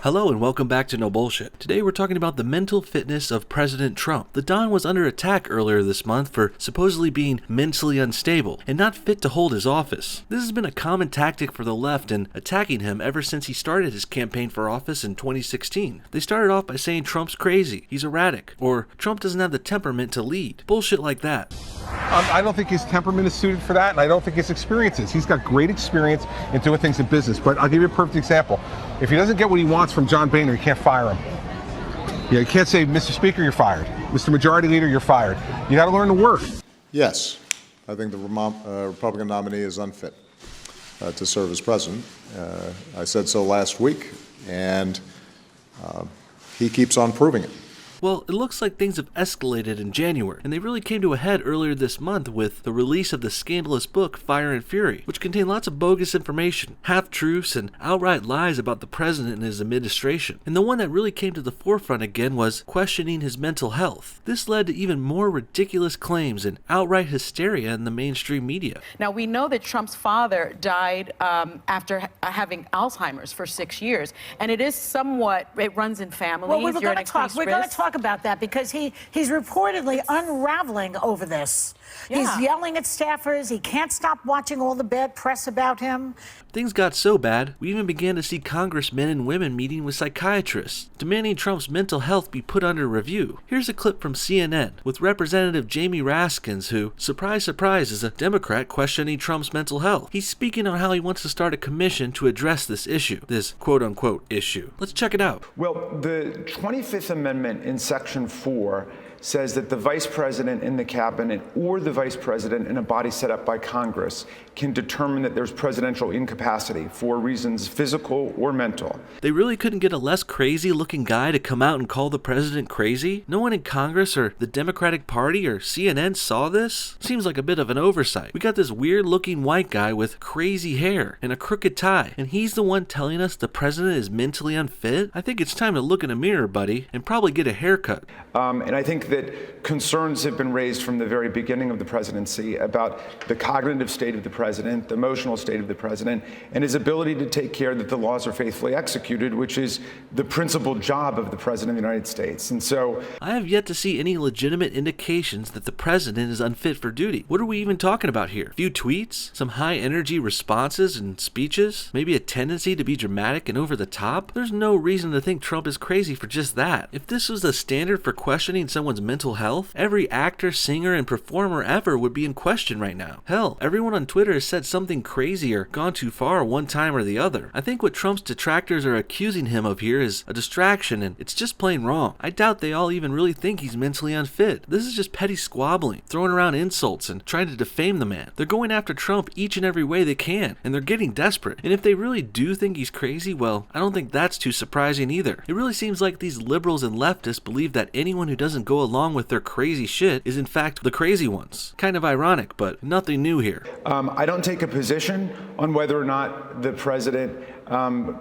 Hello and welcome back to No Bullshit. Today we're talking about the mental fitness of President Trump. The Don was under attack earlier this month for supposedly being mentally unstable and not fit to hold his office. This has been a common tactic for the left in attacking him ever since he started his campaign for office in 2016. They started off by saying Trump's crazy, he's erratic, or Trump doesn't have the temperament to lead. Bullshit like that. I don't think his temperament is suited for that, and I don't think his experience is. He's got great experience in doing things in business, but I'll give you a perfect example. If he doesn't get what he wants from John Boehner, you can't fire him. You can't say, Mr. Speaker, you're fired. Mr. Majority Leader, you're fired. You got to learn to work. Yes, I think the Republican nominee is unfit to serve as president. I said so last week, and he keeps on proving it. Well, it looks like things have escalated in January, and they really came to a head earlier this month with the release of the scandalous book Fire and Fury, which contained lots of bogus information, half-truths, and outright lies about the president and his administration. And the one that really came to the forefront again was questioning his mental health. This led to even more ridiculous claims and outright hysteria in the mainstream media. Now, we know that Trump's father died after having Alzheimer's for 6 years, and it runs in families. Well, we're going to talk about that because he's reportedly unraveling over this. Yeah. He's yelling at staffers. He can't stop watching all the bad press about him. Things got so bad, we even began to see congressmen and women meeting with psychiatrists, demanding Trump's mental health be put under review. Here's a clip from CNN with Representative Jamie Raskins, who, surprise, surprise, is a Democrat questioning Trump's mental health. He's speaking on how he wants to start a commission to address this issue, this quote-unquote issue. Let's check it out. Well, the 25th Amendment in Section 4 says that the vice president in the cabinet or the vice president in a body set up by Congress can determine that there's presidential incapacity for reasons physical or mental. They really couldn't get a less crazy looking guy to come out and call the president crazy? No one in Congress or the Democratic Party or CNN saw this? Seems like a bit of an oversight. We got this weird looking white guy with crazy hair and a crooked tie, and he's the one telling us the president is mentally unfit? I think it's time to look in a mirror, buddy, and probably get a haircut. And I think that concerns have been raised from the very beginning of the presidency about the cognitive state of the president, the emotional state of the president, and his ability to take care that the laws are faithfully executed, which is the principal job of the president of the United States. And so I have yet to see any legitimate indications that the president is unfit for duty. What are we even talking about here? A few tweets? Some high energy responses and speeches? Maybe a tendency to be dramatic and over the top? There's no reason to think Trump is crazy for just that. If this was the standard for questioning someone's mental health, every actor, singer, and performer ever would be in question right now. Hell, everyone on Twitter has said something crazy or gone too far one time or the other. I think what Trump's detractors are accusing him of here is a distraction, and it's just plain wrong. I doubt they all even really think he's mentally unfit. This is just petty squabbling, throwing around insults and trying to defame the man. They're going after Trump each and every way they can, and they're getting desperate. And if they really do think he's crazy, well, I don't think that's too surprising either. It really seems like these liberals and leftists believe that anyone who doesn't go along with their crazy shit is in fact the crazy ones. Kind of ironic, but nothing new here. I don't take a position on whether or not the president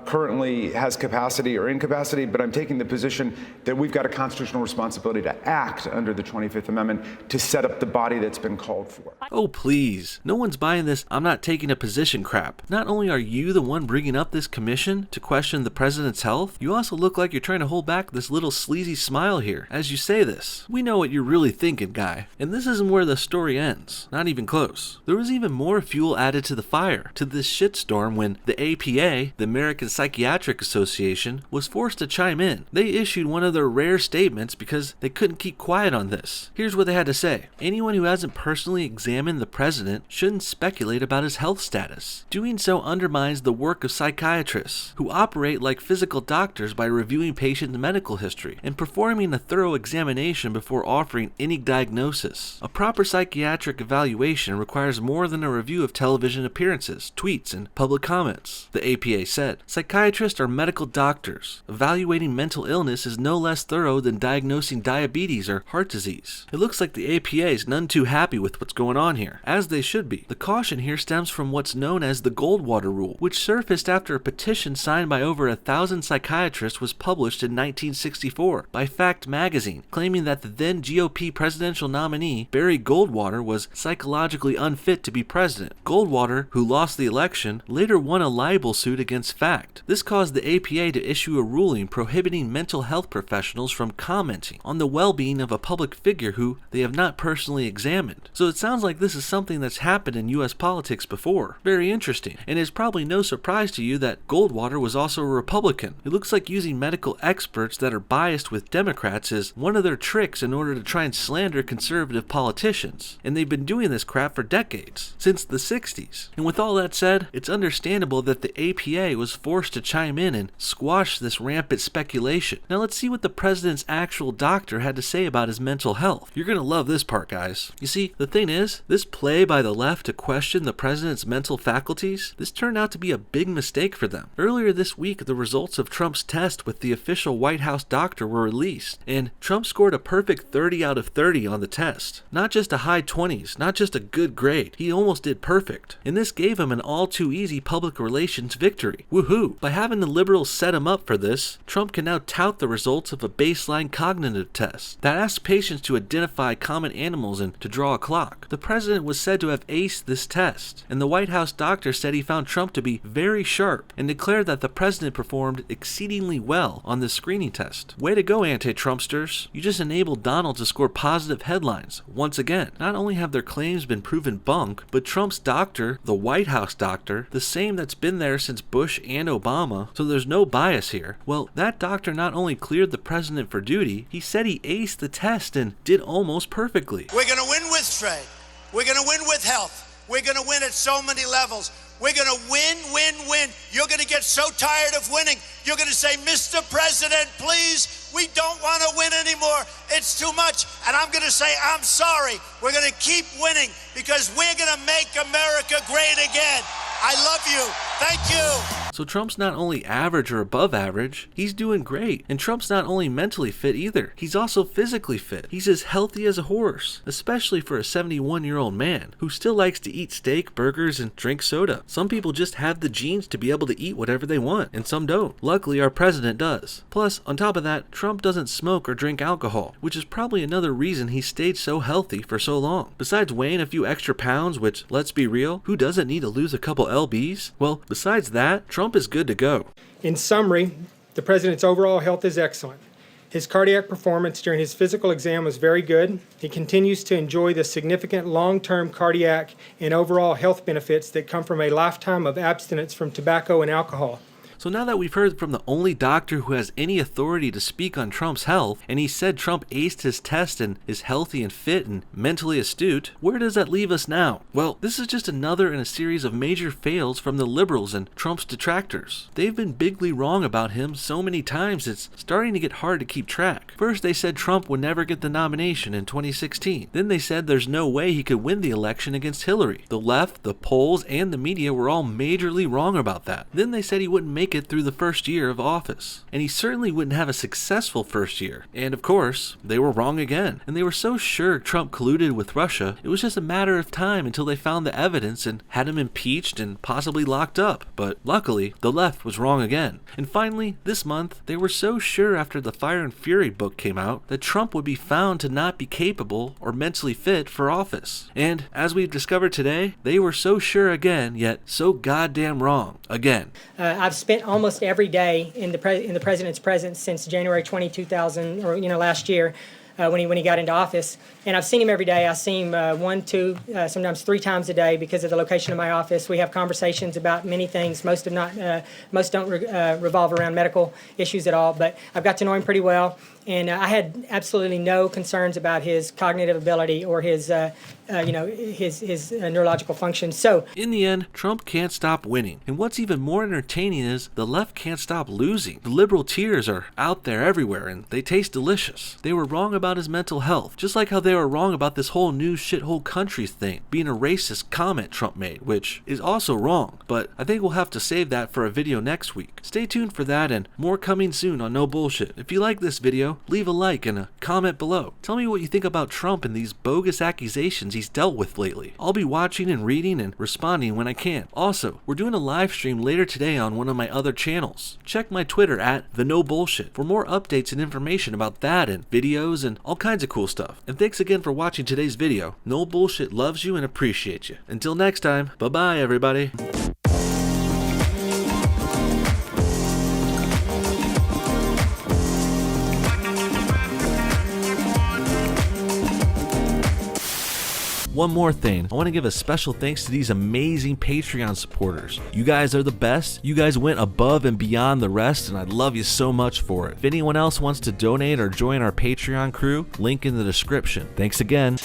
currently has capacity or incapacity, but I'm taking the position that we've got a constitutional responsibility to act under the 25th Amendment to set up the body that's been called for. Oh, please. No one's buying this "I'm not taking a position" crap. Not only are you the one bringing up this commission to question the president's health, you also look like you're trying to hold back this little sleazy smile here as you say this. We know what you're really thinking, guy. And this isn't where the story ends. Not even close. There was even more fuel added to the fire, to this shitstorm, when the APA, the American Psychiatric Association, was forced to chime in. They issued one of their rare statements because they couldn't keep quiet on this. Here's what they had to say. Anyone who hasn't personally examined the president shouldn't speculate about his health status. Doing so undermines the work of psychiatrists, who operate like physical doctors by reviewing patient medical history and performing a thorough examination before offering any diagnosis. A proper psychiatric evaluation requires more than a review of television appearances, tweets, and public comments, the APA said. Psychiatrists are medical doctors. Evaluating mental illness is no less thorough than diagnosing diabetes or heart disease. It looks like the APA is none too happy with what's going on here, as they should be. The caution here stems from what's known as the Goldwater Rule, which surfaced after a petition signed by over 1,000 psychiatrists was published in 1964 by Fact magazine, claiming that the then GOP presidential nominee, Barry Goldwater, was psychologically unfit to be president. Goldwater, who lost the election, later won a libel suit against fact. This caused the APA to issue a ruling prohibiting mental health professionals from commenting on the well-being of a public figure who they have not personally examined. So it sounds like this is something that's happened in US politics before. Very interesting. And it's probably no surprise to you that Goldwater was also a Republican. It looks like using medical experts that are biased with Democrats is one of their tricks in order to try and slander conservative politicians. And they've been doing this crap for decades, since the 60s. And with all that said, it's understandable that the APA was forced to chime in and squash this rampant speculation. Now let's see what the president's actual doctor had to say about his mental health. You're gonna love this part, guys. You see, the thing is, this play by the left to question the president's mental faculties, this turned out to be a big mistake for them. Earlier this week, the results of Trump's test with the official White House doctor were released, and Trump scored a perfect 30 out of 30 on the test. Not just a high 20s, not just a good grade, he almost did perfect. And this gave him an all too easy public relations victory. Woohoo! By having the liberals set him up for this, Trump can now tout the results of a baseline cognitive test that asks patients to identify common animals and to draw a clock. The president was said to have aced this test, and the White House doctor said he found Trump to be very sharp and declared that the president performed exceedingly well on this screening test. Way to go, anti-Trumpsters. You just enabled Donald to score positive headlines once again. Not only have their claims been proven bunk, but Trump's doctor, the White House doctor, the same that's been there since Bush and Obama, so there's no bias here. Well, that doctor not only cleared the president for duty, he said he aced the test and did almost perfectly. We're going to win with trade. We're going to win with health. We're going to win at so many levels. We're going to win, win, win. You're going to get so tired of winning. You're going to say, Mr. President, please, we don't want to win anymore. It's too much. And I'm going to say, I'm sorry. We're going to keep winning because we're going to make America great again. I love you. Thank you. So Trump's not only average or above average, he's doing great. And Trump's not only mentally fit either, he's also physically fit. He's as healthy as a horse, especially for a 71-year-old man who still likes to eat steak, burgers, and drink soda. Some people just have the genes to be able to eat whatever they want, and some don't. Luckily, our president does. Plus, on top of that, Trump doesn't smoke or drink alcohol, which is probably another reason he stayed so healthy for so long. Besides weighing a few extra pounds, which, let's be real, who doesn't need to lose a couple lbs? Well, besides that, Trump is good to go. In summary, the president's overall health is excellent. His cardiac performance during his physical exam was very good. He continues to enjoy the significant long-term cardiac and overall health benefits that come from a lifetime of abstinence from tobacco and alcohol. So now that we've heard from the only doctor who has any authority to speak on Trump's health, and he said Trump aced his test and is healthy and fit and mentally astute, where does that leave us now? Well, this is just another in a series of major fails from the liberals and Trump's detractors. They've been bigly wrong about him so many times it's starting to get hard to keep track. First they said Trump would never get the nomination in 2016. Then they said there's no way he could win the election against Hillary. The left, the polls, and the media were all majorly wrong about that. Then they said he wouldn't make it through the first year of office, and he certainly wouldn't have a successful first year. And of course, they were wrong again. And they were so sure Trump colluded with Russia, it was just a matter of time until they found the evidence and had him impeached and possibly locked up. But luckily, the left was wrong again. And finally, this month, they were so sure after the Fire and Fury book came out that Trump would be found to not be capable or mentally fit for office. And as we've discovered today, they were so sure again, yet so goddamn wrong again. I've spent almost every day in the president's presence since January 2000, or last year, when he got into office. And I've seen him every day. I see him 1, 2, sometimes 3 times a day because of the location of my office. We have conversations about many things. Most don't revolve around medical issues at all. But I've got to know him pretty well. And I had absolutely no concerns about his cognitive ability or his neurological function. So in the end, Trump can't stop winning. And what's even more entertaining is the left can't stop losing. The liberal tears are out there everywhere and they taste delicious. They were wrong about his mental health, just like how they were wrong about this whole new shithole country thing being a racist comment Trump made, which is also wrong. But I think we'll have to save that for a video next week. Stay tuned for that and more coming soon on No Bullshit. If you like this video, leave a like and a comment below. Tell me what you think about Trump and these bogus accusations he's dealt with lately. I'll be watching and reading and responding when I can. Also, we're doing a live stream later today on one of my other channels. Check my Twitter at @TheNoBullshit for more updates and information about that and videos and all kinds of cool stuff. And thanks again for watching today's video. No Bullshit loves you and appreciates you. Until next time, bye-bye everybody. One more thing, I want to give a special thanks to these amazing Patreon supporters. You guys are the best. You guys went above and beyond the rest, and I love you so much for it. If anyone else wants to donate or join our Patreon crew, link in the description. Thanks again.